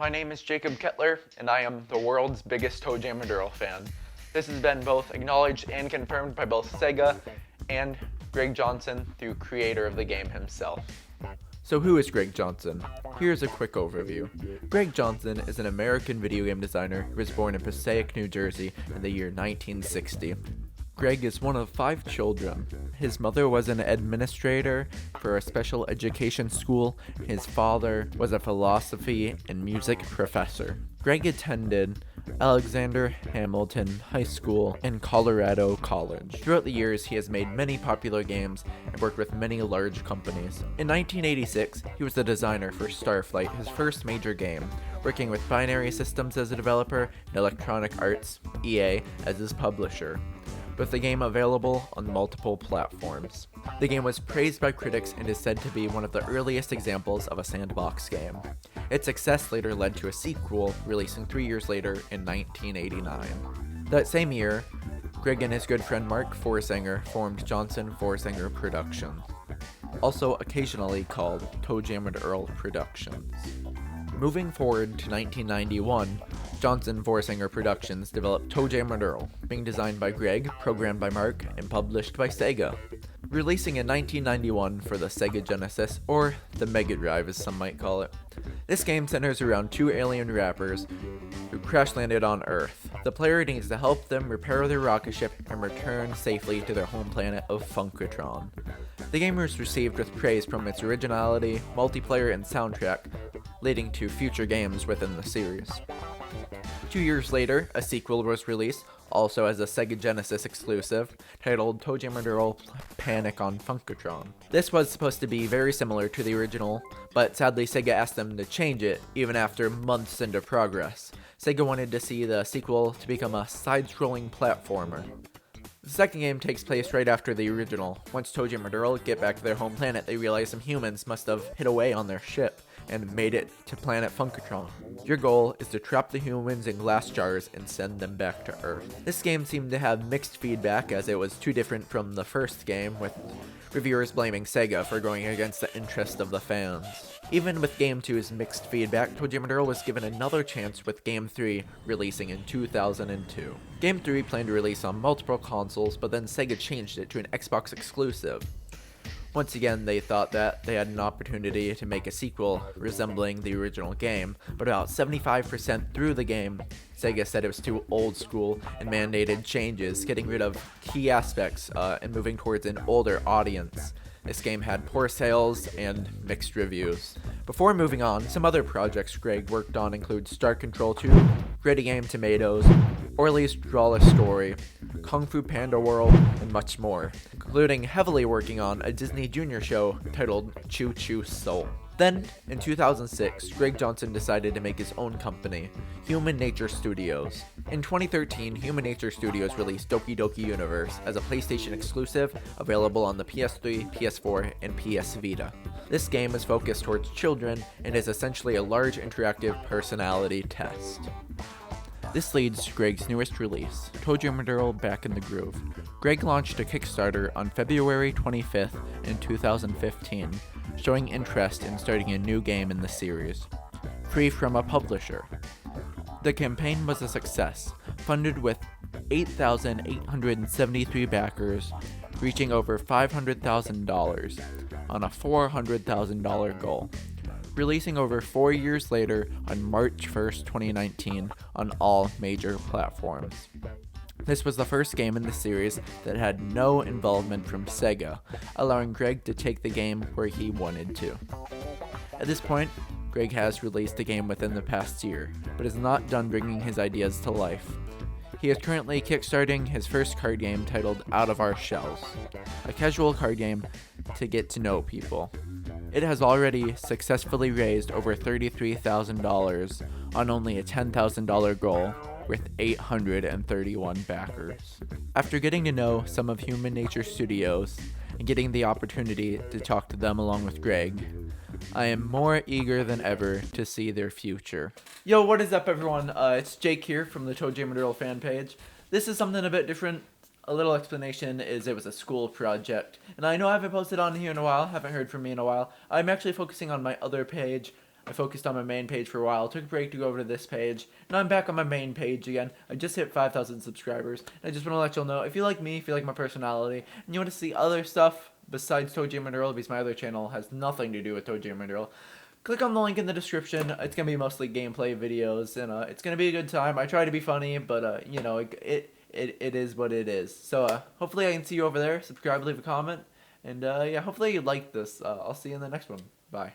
My name is Jacob Kettler, and I am the world's biggest ToeJam and Earl fan. This has been both acknowledged and confirmed by both Sega and Greg Johnson, the creator of the game himself. So who is Greg Johnson? Here's a quick overview. Greg Johnson is an American video game designer who was born in Passaic, New Jersey in the year 1960. Greg is one of 5 children. His mother was an administrator for a special education school. His father was a philosophy and music professor. Greg attended Alexander Hamilton High School and Colorado College. Throughout the years, he has made many popular games and worked with many large companies. In 1986, he was the designer for Starflight, his first major game, working with Binary Systems as a developer and Electronic Arts, EA, as his publisher, with the game available on multiple platforms. The game was praised by critics and is said to be one of the earliest examples of a sandbox game. Its success later led to a sequel, releasing 3 years later in 1989. That same year, Greg and his good friend Mark Forsanger formed Johnson Forsanger Productions, also occasionally called ToeJam and Earl Productions. Moving forward to 1991, Johnson Forsanger Productions developed ToeJam and Earl, being designed by Greg, programmed by Mark, and published by Sega. Releasing in 1991 for the Sega Genesis, or the Mega Drive as some might call it. This game centers around 2 alien rappers who crash landed on Earth. The player needs to help them repair their rocket ship and return safely to their home planet of Funkotron. The game was received with praise from its originality, multiplayer, and soundtrack, leading to future games within the series. 2 years later, a sequel was released, also as a Sega Genesis exclusive, titled ToeJam and Earl Panic on Funkotron. This was supposed to be very similar to the original, but sadly Sega asked them to change it, even after months into progress. Sega wanted to see the sequel to become a side-scrolling platformer. The second game takes place right after the original. Once ToeJam and Earl get back to their home planet, they realize some humans must have hid away on their ship and made it to planet Funkotron. Your goal is to trap the humans in glass jars and send them back to Earth. This game seemed to have mixed feedback as it was too different from the first game, with reviewers blaming Sega for going against the interest of the fans. Even with Game 2's mixed feedback, ToeJam and Earl was given another chance with Game 3 releasing in 2002. Game 3 planned to release on multiple consoles, but then Sega changed it to an Xbox exclusive. Once again, they thought that they had an opportunity to make a sequel resembling the original game, but about 75% through the game, Sega said it was too old school and mandated changes, getting rid of key aspects and moving towards an older audience. This game had poor sales and mixed reviews. Before moving on, some other projects Greg worked on include Star Control 2, Gritty Game Tomatoes, Orly's Drawless Story, Kung Fu Panda World, and much more, including heavily working on a Disney Junior show titled Choo Choo Soul. Then, in 2006, Greg Johnson decided to make his own company, Human Nature Studios. In 2013, Human Nature Studios released Doki Doki Universe as a PlayStation exclusive, available on the PS3, PS4, and PS Vita. This game is focused towards children and is essentially a large interactive personality test. This leads to Greg's newest release, ToeJam and Earl Back in the Groove. Greg launched a Kickstarter on February 25th in 2015, showing interest in starting a new game in the series, free from a publisher. The campaign was a success, funded with 8,873 backers, reaching over $500,000 on a $400,000 goal, releasing over 4 years later on March 1st, 2019 on all major platforms. This was the first game in the series that had no involvement from Sega, allowing Greg to take the game where he wanted to. At this point, Greg has released the game within the past year, but is not done bringing his ideas to life. He is currently kickstarting his first card game titled Out of Our Shells, a casual card game to get to know people. It has already successfully raised over $33,000 on only a $10,000 goal, with 831 backers. After getting to know some of Human Nature Studios and getting the opportunity to talk to them along with Greg, I am more eager than ever to see their future. Yo, what is up, everyone? It's Jake here from the ToeJam and Earl fan page. This is something a bit different. A little explanation is it was a school project, and I know I haven't posted on here in a while, haven't heard from me in a while. I'm actually focusing on my other page. I focused on my main page for a while, took a break to go over to this page. Now I'm back on my main page again. I just hit 5,000 subscribers. And I just want to let y'all know, if you like me, if you like my personality, and you want to see other stuff besides ToeJam and Earl, because my other channel has nothing to do with ToeJam and Earl, click on the link in the description. It's going to be mostly gameplay videos, and it's going to be a good time. I try to be funny, but, you know, it is what it is. So, hopefully I can see you over there. Subscribe, leave a comment, and, yeah, hopefully you like this. I'll see you in the next one. Bye.